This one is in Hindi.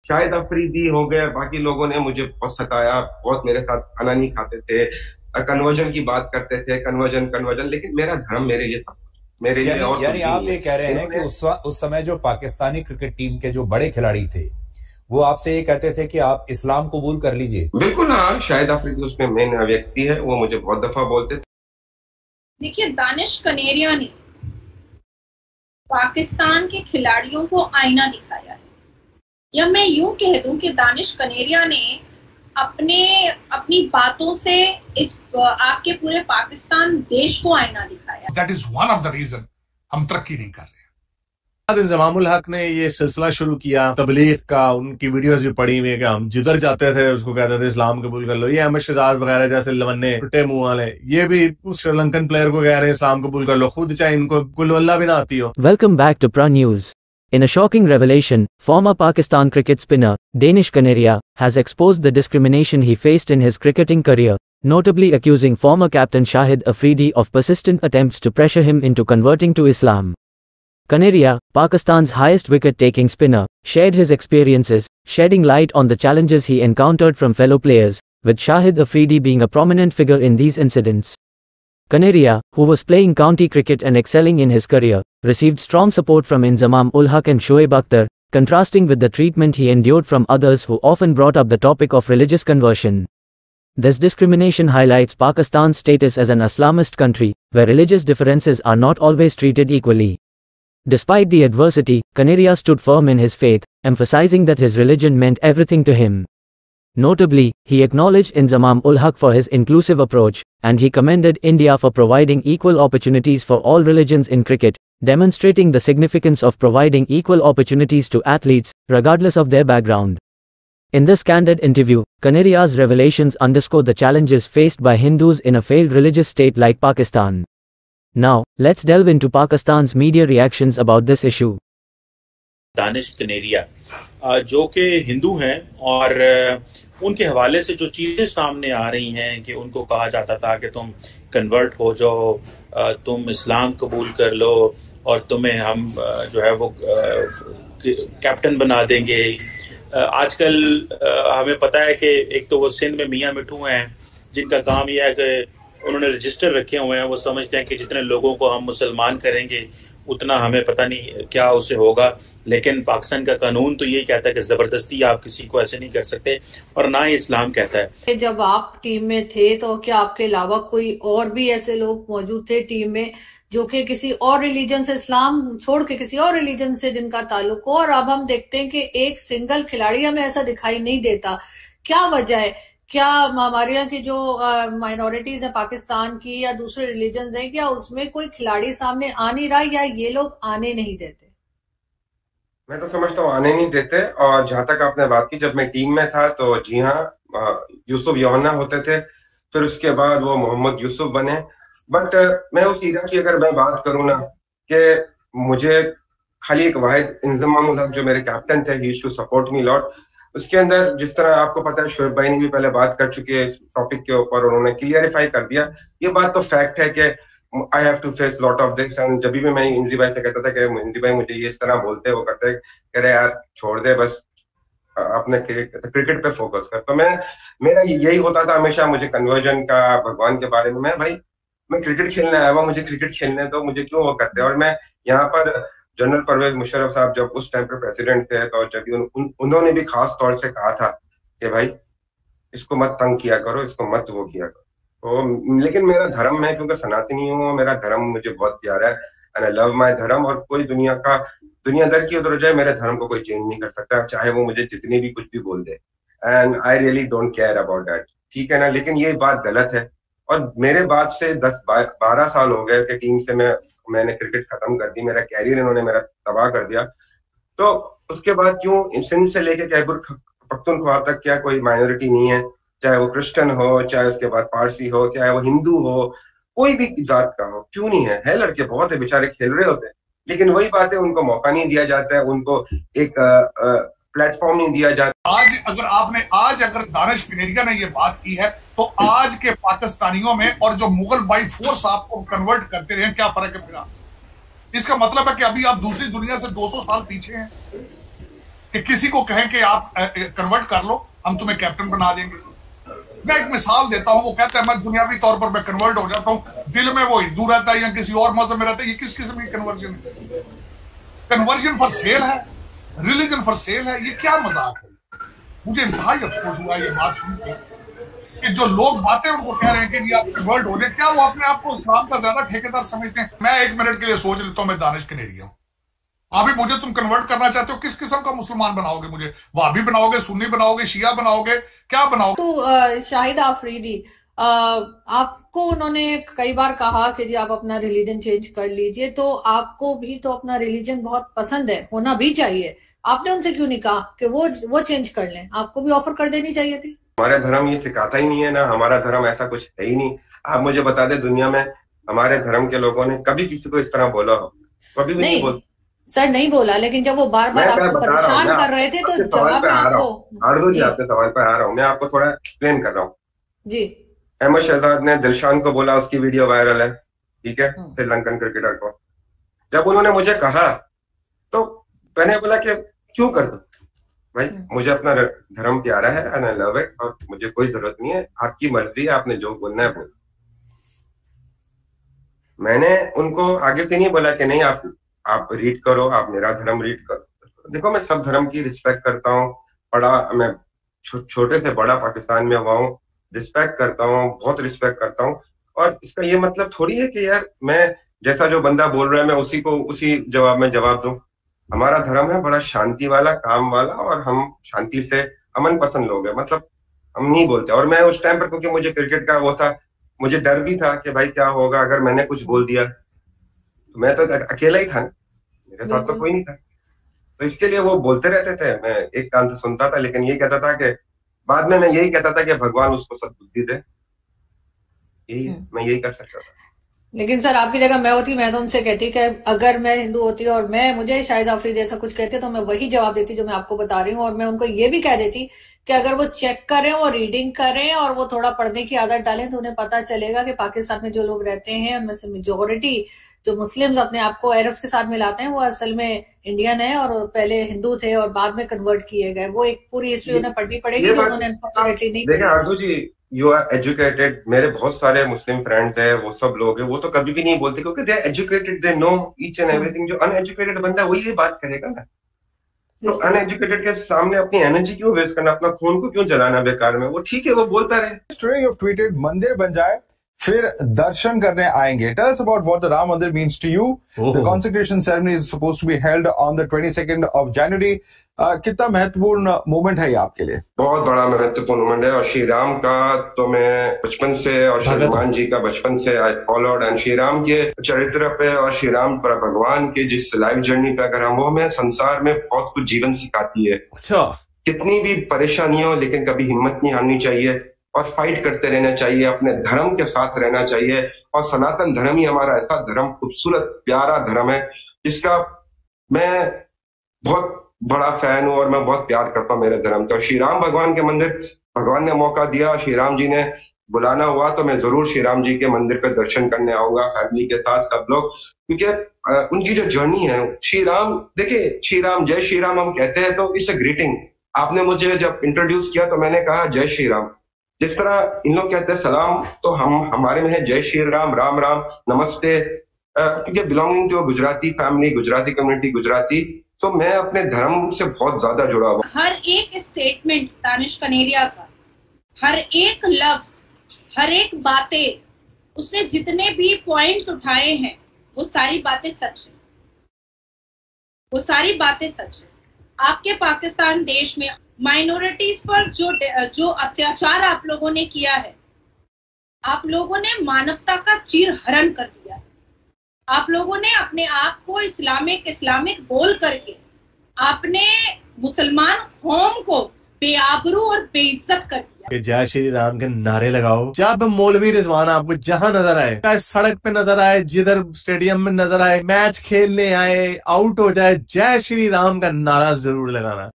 शाहिद अफरीदी हो गए, बाकी लोगों ने मुझे बहुत सताया, बहुत मेरे साथ खाना नहीं खाते थे, कन्वर्जन की बात करते थे, कन्वर्जन, लेकिन मेरा धर्म मेरे लिए सब कुछ, मेरे लिए और यानी आप ये कह रहे हैं कि उस समय जो पाकिस्तानी क्रिकेट टीम के जो बड़े खिलाड़ी थे वो आपसे ये कहते थे कि आप इस्लाम कबूल कर लीजिए? बिल्कुल हाँ, शाहिद अफरीदी उसमें मेन व्यक्ति है, वो मुझे बहुत दफा बोलते थे। देखिए, दानिश कनेरिया ने पाकिस्तान के खिलाड़ियों को आईना दिखाया है, या मैं यूं कह दूं कि दानिश कनेरिया ने अपनी बातों से आपके पूरे पाकिस्तान देश को आईना दिखाया। That is one of the reason हम तरक्की नहीं कर रहे। इंजमाम उल हक ने ये सिलसिला शुरू किया तबलीग का, उनकी वीडियोस भी पड़ी हुई है कि हम जिधर जाते थे उसको कहते थे इस्लाम कबूल कर लो। ये अहमद शहजाद वगैरह जैसे लवन्ने टुट्टे मुंह वाले, ये भी उस श्रीलंकन प्लेयर को कह रहे हैं इस्लाम कबूल कर लो, खुद चाहे इनको कुल अल्लाह भी ना आती हो। वेलकम बैक टू प्रा news. In a shocking revelation, former Pakistan cricket spinner Danish Kaneria has exposed the discrimination he faced in his cricketing career, notably accusing former captain Shahid Afridi of persistent attempts to pressure him into converting to Islam. Kaneria, Pakistan's highest wicket-taking spinner, shared his experiences, shedding light on the challenges he encountered from fellow players, with Shahid Afridi being a prominent figure in these incidents. Kaneria, who was playing county cricket and excelling in his career, received strong support from Inzamam ul Haq and Shoaib Akhtar, contrasting with the treatment he endured from others who often brought up the topic of religious conversion. This discrimination highlights Pakistan's status as an Islamist country, where religious differences are not always treated equally. Despite the adversity, Kaneria stood firm in his faith, emphasizing that his religion meant everything to him. Notably, he acknowledged Inzamam ul Haq for his inclusive approach, and he commended India for providing equal opportunities for all religions in cricket, demonstrating the significance of providing equal opportunities to athletes, regardless of their background. In this candid interview, Kaneria's revelations underscore the challenges faced by Hindus in a failed religious state like Pakistan. Now, let's delve into Pakistan's media reactions about this issue. Danish Kaneria जो कि हिंदू हैं और उनके हवाले से जो चीज़ें सामने आ रही हैं कि उनको कहा जाता था कि तुम कन्वर्ट हो जाओ, तुम इस्लाम कबूल कर लो और तुम्हें हम जो है वो कैप्टन बना देंगे। आजकल हमें पता है कि एक तो वो सिंध में मियाँ मिठू हैं जिनका काम यह है कि उन्होंने रजिस्टर रखे हुए हैं, वो समझते हैं कि जितने लोगों को हम मुसलमान करेंगे उतना हमें पता नहीं क्या उससे होगा। लेकिन पाकिस्तान का कानून तो ये कहता है कि जबरदस्ती आप किसी को ऐसे नहीं कर सकते, और ना ही इस्लाम कहता है। जब आप टीम में थे तो क्या आपके अलावा कोई और भी ऐसे लोग मौजूद थे टीम में जो कि किसी और रिलीजन से, इस्लाम छोड़ के किसी और रिलीजन से जिनका ताल्लुक हो? और अब हम देखते हैं कि एक सिंगल खिलाड़ी हमें ऐसा दिखाई नहीं देता, क्या वजह है? क्या हमारे यहाँ की जो माइनॉरिटीज है पाकिस्तान की या दूसरे रिलीजन है, क्या उसमें कोई खिलाड़ी सामने आ नहीं रहा या ये लोग आने नहीं देते? मैं तो समझता हूँ आने नहीं देते। और जहां तक आपने बात की, जब मैं टीम में था तो जी हाँ, यूसुफ योना होते थे, फिर उसके बाद वो मोहम्मद यूसुफ बने। बट मैं उस ईरा की अगर मैं बात करूँ ना, कि मुझे खाली एक वाहिद इंजमाम उल हक जो मेरे कैप्टन थे, he used to support me lot. उसके अंदर जिस तरह आपको पता है, शोएब भाई ने भी पहले बात कर चुके हैं इस टॉपिक के ऊपर, उन्होंने क्लियरिफाई कर दिया। ये बात तो फैक्ट है कि I have to face lot of this. And जब भी मैं इंदी भाई से कहता था कि इंदी भाई मुझे ये इस तरह बोलते, वो कहते कह रहे यार छोड़ दे, बस अपने क्रिकेट पे फोकस कर। तो मेरा यही होता था हमेशा, मुझे कन्वर्जन का, भगवान के बारे में, मैं क्रिकेट खेलने आया हुआ, मुझे क्रिकेट खेलने दो, मुझे क्यों वो करते। और मैं यहाँ पर जनरल परवेज मुशर्रफ साहब जब उस टाइम पे प्रेसिडेंट थे, तो जब उन्होंने भी खास तौर से कहा था कि भाई इसको मत तंग किया करो, इसको मत वो किया करो। तो लेकिन मेरा धर्म, मैं क्योंकि सनातनी हूँ, मेरा धर्म मुझे बहुत प्यारा है, एंड आई लव माय धर्म। और कोई दुनियादार की उधर जाए, मेरे धर्म को कोई चेंज नहीं कर सकता, चाहे वो मुझे जितनी भी कुछ भी बोल दे। And I really don't care about that, ठीक है ना। लेकिन ये बात गलत है, और मेरे बाद से 10-12 साल हो गए कि टीम से मैंने क्रिकेट खत्म कर दी, मेरा कैरियर इन्होंने मेरा तबाह कर दिया। तो उसके बाद क्यों सिंध से लेके खैबर पख्तूनख्वा तक क्या कोई माइनॉरिटी नहीं है, चाहे वो क्रिश्चियन हो, चाहे उसके बाद पारसी हो, चाहे वो हिंदू हो, कोई भी जात का हो, क्यों नहीं है? लड़के बहुत है, बेचारे खेल रहे होते हैं, लेकिन वही बात है, उनको मौका नहीं दिया जाता है, उनको एक प्लेटफॉर्म नहीं दिया जाता। आज अगर दानिश कनेरिया ने ये बात की है, तो आज के पाकिस्तानियों में और जो मुगल बाई फोर्स आपको कन्वर्ट करते रहे, क्या फर्क है? फिर इसका मतलब है कि अभी आप दूसरी दुनिया से 200 साल पीछे हैं। कि किसी को कहें कि आप कन्वर्ट कर लो, हम तुम्हें कैप्टन बना देंगे। मैं एक मिसाल देता हूं, वो कहता है मैं दुनियावी तौर पर मैं कन्वर्ट हो जाता हूं, दिल में वो हिंदू रहता है या किसी और मजहब में रहता है। ये किस किस्म की कन्वर्जन है? कन्वर्जन फॉर सेल है, रिलीजन फॉर सेल है, ये क्या मजाक है? मुझे इंतहाई अफसोस हुआ ये बात सुनकर कि जो लोग बातें उनको कह रहे हैं कि जी आप कन्वर्ट हो जाए, क्या वो अपने आप को इस्लाम का ज्यादा ठेकेदार समझते हैं? मैं एक मिनट के लिए सोच लेता हूं, मैं दानिश कनेरिया हूं, अभी मुझे तुम कन्वर्ट करना चाहते हो, किस किस्म का मुसलमान बनाओगे? मुझे वहाबी बनाओगे, सुन्नी बनाओगे, शिया बनाओगे, क्या बनाओगे? तो शाहिद आफरीदी, आपको उन्होंने कई बार कहा कि जी आप अपना रिलीजन चेंज कर लीजिए, तो आपको भी तो अपना रिलीजन बहुत पसंद है, होना भी चाहिए। आपने उनसे क्यों नहीं कहा कि वो चेंज कर लें? आपको भी ऑफर कर देनी चाहिए थी। हमारा धर्म ये सिखाता ही नहीं है ना, हमारा धर्म ऐसा कुछ है ही नहीं। आप मुझे बता दें दुनिया में हमारे धर्म के लोगों ने कभी किसी को इस तरह बोला हो? कभी भी नहीं बोला सर, नहीं बोला, लेकिन जब वो बार बार आपको परेशान कर रहे थे तो जवाब में आपको आरजू जी आपके सवाल पर आ रहा हूँ, मैं आपको थोड़ा एक्सप्लेन कर रहा हूँ जी। अहमद शहजाद ने दिलशान को बोला, उसकी वीडियो वायरल है, ठीक है, श्रीलंकन क्रिकेटर को। जब उन्होंने मुझे कहा तो मैंने बोला कि क्यों कर दो भाई, मुझे अपना धर्म प्यारा है एंड आई लव इट, और मुझे कोई जरूरत नहीं है, आपकी मर्जी है, आपने जो बोलना है बोलो। मैंने उनको आगे से नहीं बोला कि नहीं आप रीड करो, आप मेरा धर्म रीड करो। देखो मैं सब धर्म की रिस्पेक्ट करता हूँ, मैं छोटे से बड़ा पाकिस्तान में हुआ हूँ, रिस्पेक्ट करता हूँ, बहुत रिस्पेक्ट करता हूँ। और इसका ये मतलब थोड़ी है कि यार मैं जैसा जो बंदा बोल रहा है मैं उसी जवाब में जवाब दूं। हमारा धर्म है बड़ा शांति वाला, काम वाला, और हम शांति से अमन पसंद लोग हैं, मतलब हम नहीं बोलते। और मैं उस टाइम पर, क्योंकि मुझे क्रिकेट का वो था, मुझे डर भी था कि भाई क्या होगा अगर मैंने कुछ बोल दिया, तो मैं तो अकेला ही था, मेरे साथ तो कोई नहीं था। तो इसके लिए वो बोलते रहते थे, मैं एक कान से सुनता था, लेकिन ये कहता था कि बाद में मैं यही कहता था कि भगवान उसको सद्बुद्धि दे, यही मैं यही कर सकता था। लेकिन सर आपकी जगह मैं होती, मैं तो उनसे कहती कि अगर मैं हिंदू होती और मुझे शाहिद आफरीदी ऐसा कुछ कहते तो मैं वही जवाब देती जो मैं आपको बता रही हूँ। और मैं उनको ये भी कह देती कि अगर वो चेक करें, वो रीडिंग करें और वो थोड़ा पढ़ने की आदत डालें तो उन्हें पता चलेगा कि पाकिस्तान में जो लोग रहते हैं उनमें से मेजोरिटी जो मुस्लिम्स अपने आप को अरब्स के साथ मिलाते हैं वो असल में इंडियन है और पहले हिंदू थे और बाद में कन्वर्ट किए गए। वो एक पूरी हिस्ट्री उन्हें पढ़नी पड़ेगी जो उन्होंने अनफॉर्चुनेटली नहीं देखिए आरजू जी, यू आर एजुकेटेड, मेरे बहुत सारे मुस्लिम फ्रेंड्स हैं, वो सब लोग हैं, वो तो कभी भी नहीं बोलते क्योंकि they are educated, they know each and everything. जो अनएजुकेटेड बंदा वही ये बात करेगा ना, तो अनएजुकेटेड के सामने अपनी एनर्जी क्यों वेस्ट करना, अपना खून को क्यों जलाना बेकार में? वो ठीक है, वो बोलता रहे। Today you've tweeted मंदिर बन जाए फिर दर्शन करने आएंगे. Tell us about what the Ram Mandir means to you. The consecration ceremony is supposed to be held on the 22nd of January. कितना महत्वपूर्ण मोमेंट है ये आपके लिए? बहुत बड़ा महत्वपूर्ण मोमेंट है, और श्री राम का तो मैं बचपन से और श्री हनुमान जी का बचपन से I followed, and Shri Ram के चरित्र पे और श्री राम पर भगवान के जिस लाइफ जर्नी पे अगर हम वो हमें संसार में बहुत कुछ जीवन सिखाती है। अच्छा, कितनी भी परेशानी हो लेकिन कभी हिम्मत नहीं हारनी चाहिए और फाइट करते रहना चाहिए, अपने धर्म के साथ रहना चाहिए। और सनातन धर्म ही हमारा ऐसा धर्म, खूबसूरत प्यारा धर्म है जिसका मैं बहुत बड़ा फैन हूं और मैं बहुत प्यार करता हूं मेरे धर्म को। श्री राम भगवान के मंदिर भगवान ने मौका दिया, श्री राम जी ने बुलाना हुआ तो मैं जरूर श्री राम जी के मंदिर पे दर्शन करने आऊंगा फैमिली के साथ सब लोग, क्योंकि उनकी जो जर्नी है श्री राम, देखिए श्री राम, जय श्री राम हम कहते हैं तो इट्स अ ग्रीटिंग। आपने मुझे जब इंट्रोड्यूस किया तो मैंने कहा जय श्री राम, जिस तरह इन लोग कहते हैं सलाम, तो हमारे में है जय श्री राम, राम राम, नमस्ते, क्योंकि belonging to Gujarati family, Gujarati community, Gujarati, तो मैं अपने धर्म से बहुत ज्यादा जुड़ा हुआ। हर एक स्टेटमेंट दानिश कनेरिया का, हर एक लफ्ज, हर एक बातें, उसने जितने भी पॉइंट्स उठाए हैं वो सारी बातें सच है, वो सारी बातें सच है। आपके पाकिस्तान देश में माइनॉरिटीज पर जो अत्याचार आप लोगों ने किया है, आप लोगों ने मानवता का चीरहरण कर दिया है। आप लोगों ने अपने आप को इस्लामिक बोल करके आपने मुसलमान कौम को बेआबरू और बेइज्जत कर दिया। जय श्री राम के नारे लगाओ, जब मौलवी रिजवान आपको जहां नजर आए, चाहे सड़क पे नजर आए, जिधर स्टेडियम में नजर आए, मैच खेलने आए, आउट हो जाए, जय श्री राम का नारा जरूर लगाना।